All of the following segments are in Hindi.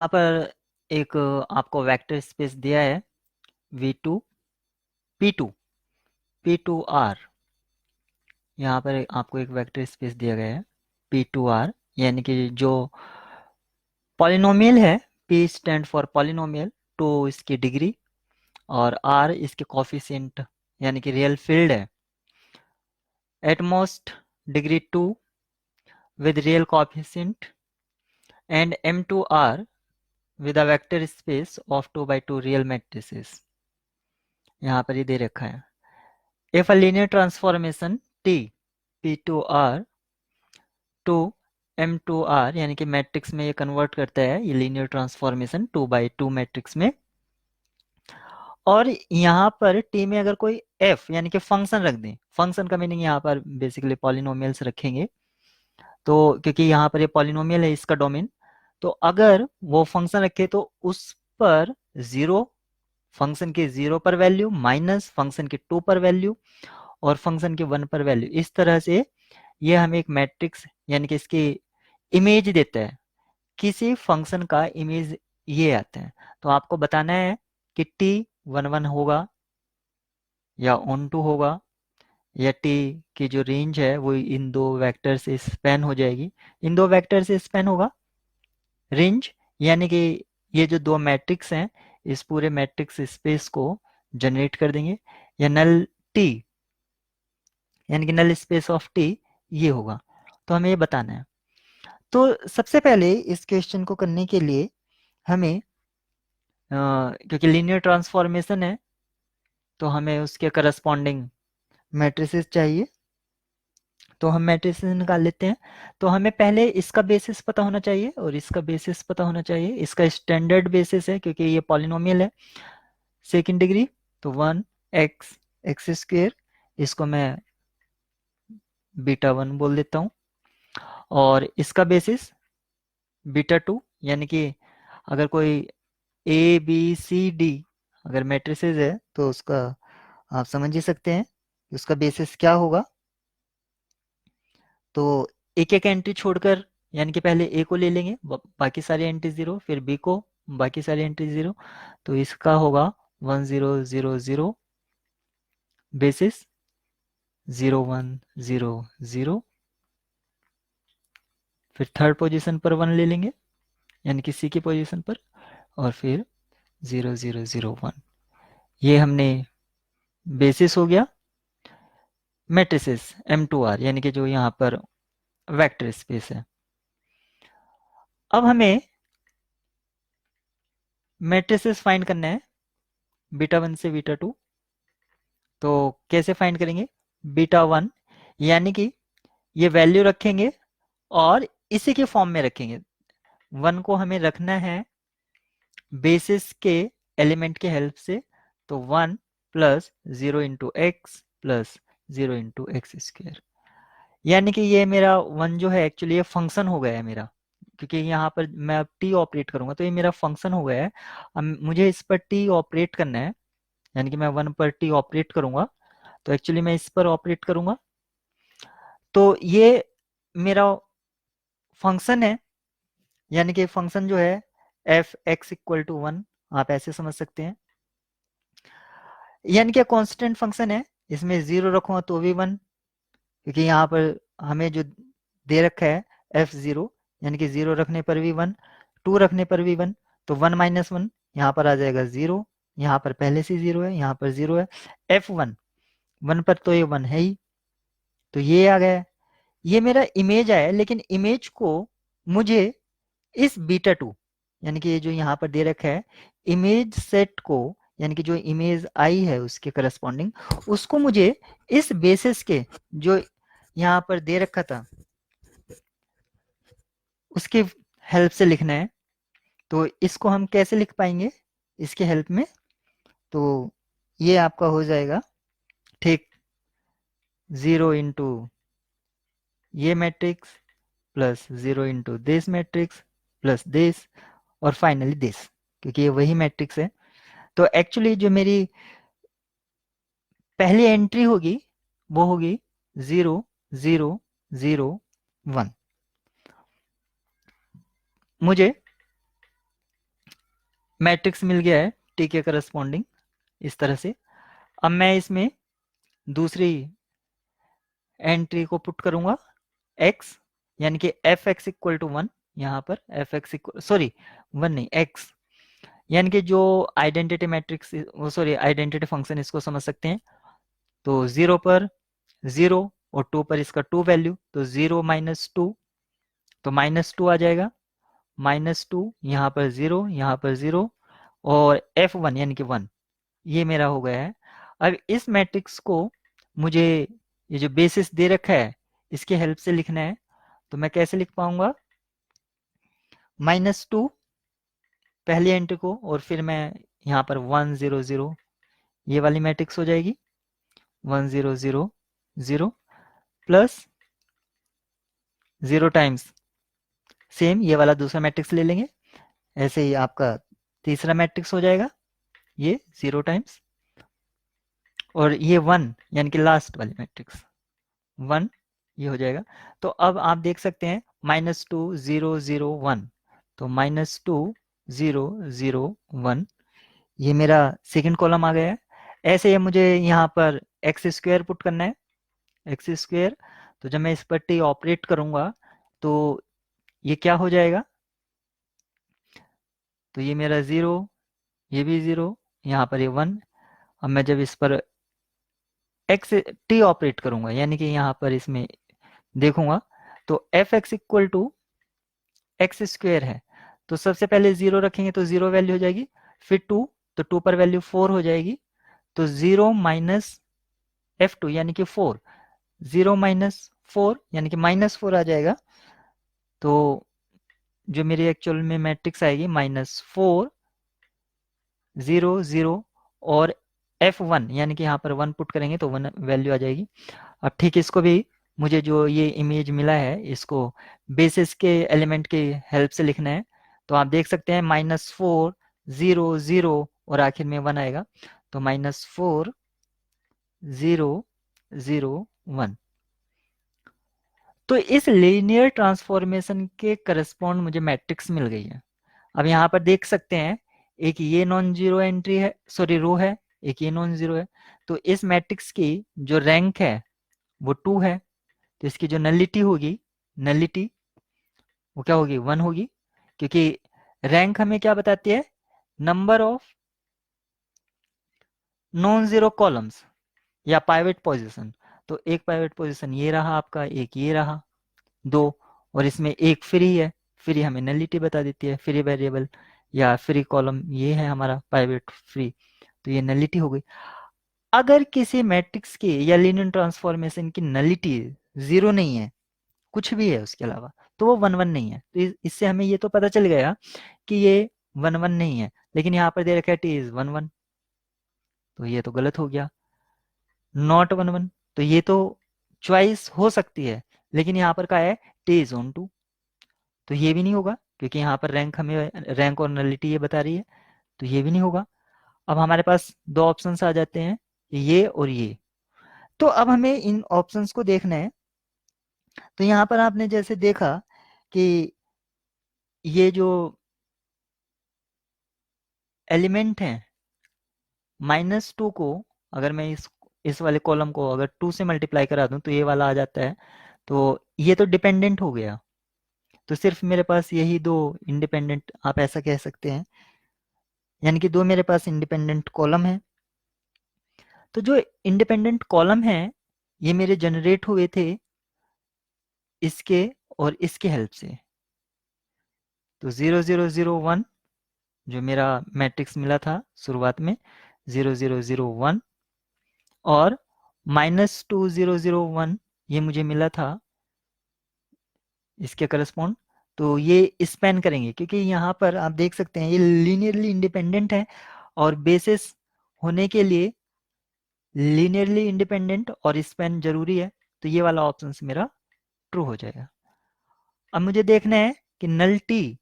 यहाँ पर एक आपको वेक्टर स्पेस दिया है V2 P2 P2R। यहाँ पर आपको एक वेक्टर स्पेस दिया गया है P2R, यानी कि जो पॉलिनोमियल है। P स्टैंड फॉर पॉलिनोमियल, 2 इसकी डिग्री और R इसके कोफिशिएंट यानी कि रियल फील्ड है। At most degree 2 with real coefficient and M2R with a vector space of 2 by 2 real matrices। यहाँ पर ये दे रखा है। If a linear transformation T P2R to M2R, यानी कि मैट्रिक्स में ये कन्वर्ट करता है ये लीनियर ट्रांसफॉर्मेशन 2 by 2 मैट्रिक्स में, और यहाँ पर टी में अगर कोई एफ यानी कि फंक्शन रख दें। फंक्शन का मीनिंग यहाँ पर बेसिकली पॉलिनोमियल्स रखेंगे, तो क्योंकि यहाँ पर ये पॉलिनोमियल है इसका डोमेन, तो अगर वो फंक्शन रखे तो उस पर जीरो, फंक्शन के 0 पर वैल्यू माइनस फंक्शन के 2 पर वैल्यू और फंक्शन के 1 पर वैल्यू, इस तरह से ये हमें एक मैट्रिक्स यानी कि इसकी इमेज देता है। किसी फंक्शन का इमेज ये आता है, तो आपको बताना है कि टी 1 1 होगा या ऑन टू होगा, या टी की जो रेंज है वो इन दो वेक्टर से स्पैन हो जाएगी। इन दो वेक्टर से स्पैन होगा रेंज, यानी कि ये जो दो मैट्रिक्स हैं इस पूरे मैट्रिक्स स्पेस को जनरेट कर देंगे, या नल टी यानी कि नल स्पेस ऑफ टी ये होगा। तो हमें ये बताना है। तो सबसे पहले इस क्वेश्चन को करने के लिए हमें क्योंकि लीनियर ट्रांसफॉर्मेशन है तो हमें उसके करस्पॉन्डिंग मैट्रिसेस चाहिए। तो हम मैट्रिसेस निकाल लेते हैं। तो हमें पहले इसका बेसिस पता होना चाहिए और इसका बेसिस पता होना चाहिए। इसका स्टैंडर्ड बेसिस है क्योंकि ये पॉलिनोमियल है सेकंड डिग्री, तो 1x एक्स स्क्वेयर, इसको मैं बीटा 1 बोल देता हूँ, और इसका बेसिस बीटा 2, यानी कि अगर कोई ए बी सी डी अगर मैट्रिसेस है तो उसका आप समझ ही सकते हैं कि उसका बेसिस क्या होगा। तो एक एक एंट्री छोड़कर, यानी कि पहले ए को ले लेंगे बाकी सारी एंट्री जीरो, फिर बी को बाकी सारी एंट्री जीरो, तो इसका होगा 1 0 0 0 बेसिस 0 1 0 0, फिर थर्ड पोजीशन पर 1 ले लेंगे यानी कि सी की पोजीशन पर, और फिर 0 0 0 1। ये हमने बेसिस हो गया मैट्रिसेस M2R, यानी कि जो यहाँ पर वेक्टर स्पेस है। अब हमें मैट्रिसेस फाइंड करना है बीटा 1 से बीटा 2। तो कैसे फाइंड करेंगे? बीटा 1 यानी कि ये वैल्यू रखेंगे और इसी के फॉर्म में रखेंगे। 1 को हमें रखना है बेसिस के एलिमेंट के हेल्प से, तो 1 plus 0 into x plus 0 into x square, यानी कि ये मेरा 1 जो है एक्चुअली ये फंक्शन हो गया है मेरा, क्योंकि यहाँ पर मैं अब टी ऑपरेट करूंगा तो ये मेरा फंक्शन हो गया है। अब मुझे इस पर टी ऑपरेट करना है, यानी कि मैं 1 पर टी ऑपरेट करूंगा, तो एक्चुअली मैं इस पर ऑपरेट करूंगा। तो ये मेरा फंक्शन है, यानी कि फंक्शन जो है एफ एक्स इक्वल टू 1, आप ऐसे समझ सकते हैं, यानी कि कांस्टेंट फंक्शन है। इसमें 0 रखूंगा तो भी 1, क्योंकि यहाँ पर हमें जो दे रखा है f0, यानी कि 0 रखने पर भी 1, 2 रखने पर भी 1, तो 1 माइनस 1 यहाँ पर आ जाएगा 0, यहाँ पर पहले से 0 है, यहाँ पर 0 है। f1 1 पर तो ये 1 है ही, तो ये आ गया। ये मेरा इमेज आया, लेकिन इमेज को मुझे इस बीटा 2 यानी कि ये जो यहाँ पर दे रखा है इमेज सेट को, यानी कि जो इमेज आई है उसके करस्पॉन्डिंग, उसको मुझे इस बेसिस के जो यहाँ पर दे रखा था उसके हेल्प से लिखना है। तो इसको हम कैसे लिख पाएंगे इसके हेल्प में? तो ये आपका हो जाएगा ठीक 0 इंटू ये matrix plus 0 into this matrix plus this और फाइनली दिस, क्योंकि ये वही मैट्रिक्स है। तो एक्चुअली जो मेरी पहली एंट्री होगी वो होगी 0 0 0 1। मुझे मैट्रिक्स मिल गया है टी के करस्पॉन्डिंग इस तरह से। अब मैं इसमें दूसरी एंट्री को पुट करूंगा x, यानी कि एफ एक्स इक्वल टू 1। यहाँ पर एफ एक्स इक्वल, सॉरी 1 नहीं, x, यानी कि जो identity matrix, sorry identity function इसको समझ सकते हैं। तो 0 पर 0 और 2 पर इसका 2 वैल्यू, तो 0 माइनस 2, तो -2 आ जाएगा। -2, यहाँ पर 0, यहाँ पर 0, और f1 यानी कि 1, ये मेरा हो गया है। अब इस मैट्रिक्स को मुझे ये जो बेसिस दे रखा है इसके हेल्प से लिखना है। तो मैं कैसे लिख पाऊंगा? -2 पहली एंट्री को, और फिर मैं यहाँ पर 1 0 0, ये वाली मैट्रिक्स हो जाएगी 1 0 0 0 प्लस 0 टाइम्स सेम ये वाला दूसरा मैट्रिक्स ले लेंगे। ऐसे ही आपका तीसरा मैट्रिक्स हो जाएगा ये 0 टाइम्स, और ये 1 यानी कि लास्ट वाली मैट्रिक्स 1, ये हो जाएगा। तो अब आप देख सकते हैं -2 0 0 1, तो -2 0 0 1, ये मेरा सेकंड कॉलम आ गया है। ऐसे ही मुझे यहाँ पर एक्स स्क्वायर पुट करना है, एक्स स्क्वायर। तो जब मैं इस पर टी ऑपरेट करूंगा तो ये क्या हो जाएगा? तो ये मेरा 0, ये भी 0, यहाँ पर ये 1। अब मैं जब इस पर एक्स टी ऑपरेट करूंगा, यानी कि यहाँ पर इसमें देखूंगा, तो F X equal to X square है। तो सबसे पहले 0 रखेंगे तो 0 वैल्यू हो जाएगी, फिर 2, तो 2 पर वैल्यू 4 हो जाएगी, तो 0 माइनस F2 यानी कि 4, 0 माइनस 4 यानी कि -4 आ जाएगा। तो जो मेरी एक्चुअल में मैट्रिक्स आएगी -4 0 0, और F1 यानी कि यहाँ पर 1 पुट करेंगे तो 1 वैल्यू आ जाएगी। अब ठीक इसको भी मुझे जो ये इमेज मिला है इसको बेसिस के एलिमेंट की हेल्प से लिखना है। तो आप देख सकते हैं -4 0 0 और आखिर में 1 आएगा, तो -4 0 0 1। तो इस लीनियर ट्रांसफॉर्मेशन के करस्पॉन्ड मुझे मैट्रिक्स मिल गई है। अब यहाँ पर देख सकते हैं एक ये नॉन जीरो एंट्री है, सॉरी रो है, एक ये नॉन जीरो है। तो इस मैट्रिक्स की जो रैंक है वो 2 है, तो इसकी जो नलिटी होगी, नलिटी वो क्या होगी? 1 होगी, क्योंकि रैंक हमें क्या बताती है? Number of non zero columns या पाइवेट पोजीशन। तो एक पाइवेट पोजीशन ये रहा आपका, एक ये रहा, 2, और इसमें एक फ्री है। फ्री हमें नलिटी बता देती है, फ्री वेरिएबल या फ्री कॉलम ये है हमारा पाइवेट फ्री, तो ये नलिटी हो गई। अगर किसी मैट्रिक्स की या लीनियर ट्रांसफॉर्मेशन की नलिटी 0 नहीं है, कुछ भी है उसके अलावा, तो वो 1 1 नहीं है। तो इससे हमें ये तो पता चल गया कि ये 1 1 नहीं है, लेकिन यहाँ पर दे रखा है टी इज 1 1, तो ये तो गलत हो गया, नॉट 1 1। तो ये तो चॉइस हो सकती है, लेकिन यहाँ पर क्या है? टी इज ऑन 2, तो ये भी नहीं होगा, क्योंकि यहाँ पर रैंक हमें रैंक और नलिटी ये बता रही है, तो ये भी नहीं होगा। अब हमारे पास दो ऑप्शंस आ जाते हैं, ये और ये। तो अब हमें इन ऑप्शंस को देखना है। तो यहाँ पर आपने जैसे देखा कि ये जो एलिमेंट है -2 को, अगर मैं इस वाले कॉलम को अगर 2 से मल्टीप्लाई करा दूं तो ये वाला आ जाता है। तो ये तो डिपेंडेंट हो गया, तो सिर्फ मेरे पास यही दो इंडिपेंडेंट, आप ऐसा कह सकते हैं, यानी कि दो मेरे पास इंडिपेंडेंट कॉलम है। तो जो इंडिपेंडेंट कॉलम है ये मेरे जनरेट हुए थे इसके और इसके हेल्प से। तो 0 0 0 1 जो मेरा मैट्रिक्स मिला था शुरुआत में, 0 0 0 1, और -2 0 0 1 ये मुझे मिला था इसके करस्पॉन्ड। तो ये स्पैन करेंगे, क्योंकि यहाँ पर आप देख सकते हैं ये लीनियरली इंडिपेंडेंट है, और बेसिस होने के लिए लीनियरली इंडिपेंडेंट और स्पैन जरूरी है। तो ये वाला ऑप्शन मेरा ट्रू हो जाएगा। अब मुझे देखना है कि null T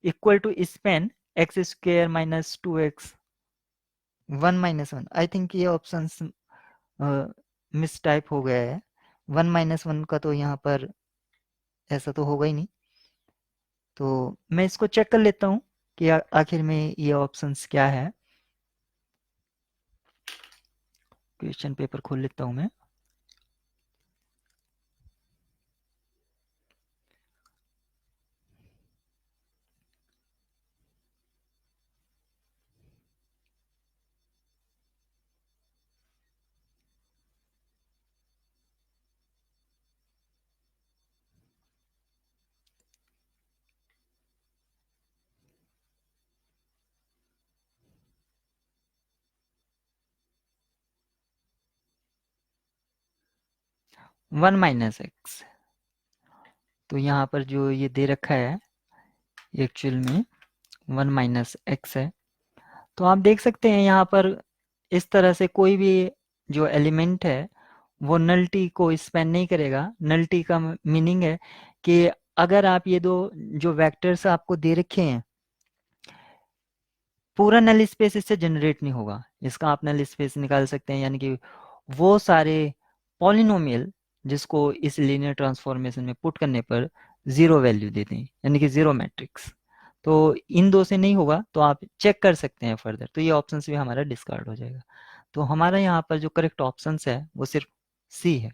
equal to span X square minus 2x 1 - 1। I think ये ऑप्शन मिस टाइप हो गया है, 1 - 1 का तो यहाँ पर ऐसा तो होगा ही नहीं। तो मैं इसको चेक कर लेता हूँ। कि आखिर में ये ऑप्शंस क्या है। क्वेश्चन पेपर खोल लेता हूं मैं। वन माइनस एक्स, तो यहाँ पर जो ये दे रखा है एक्चुअल में वन माइनस एक्स है। तो आप देख सकते हैं यहाँ पर इस तरह से कोई भी जो एलिमेंट है वो नल्टी को स्पेन नहीं करेगा। नल्टी का मीनिंग है कि अगर आप ये दो जो वेक्टर्स आपको दे रखे हैं, पूरा नल स्पेस इससे जनरेट नहीं होगा। इसका आप नल स्पेस निकाल सकते हैं, यानी कि वो सारे पॉलिनोमियल जिसको इस लीनियर ट्रांसफॉर्मेशन में पुट करने पर जीरो वैल्यू देते हैं, यानी कि जीरो मैट्रिक्स। तो इन दो से नहीं होगा तो आप चेक कर सकते हैं फर्दर, तो ये ऑप्शन भी हमारा डिस्कार्ड हो जाएगा। तो हमारा यहाँ पर जो करेक्ट ऑप्शन है वो सिर्फ सी है।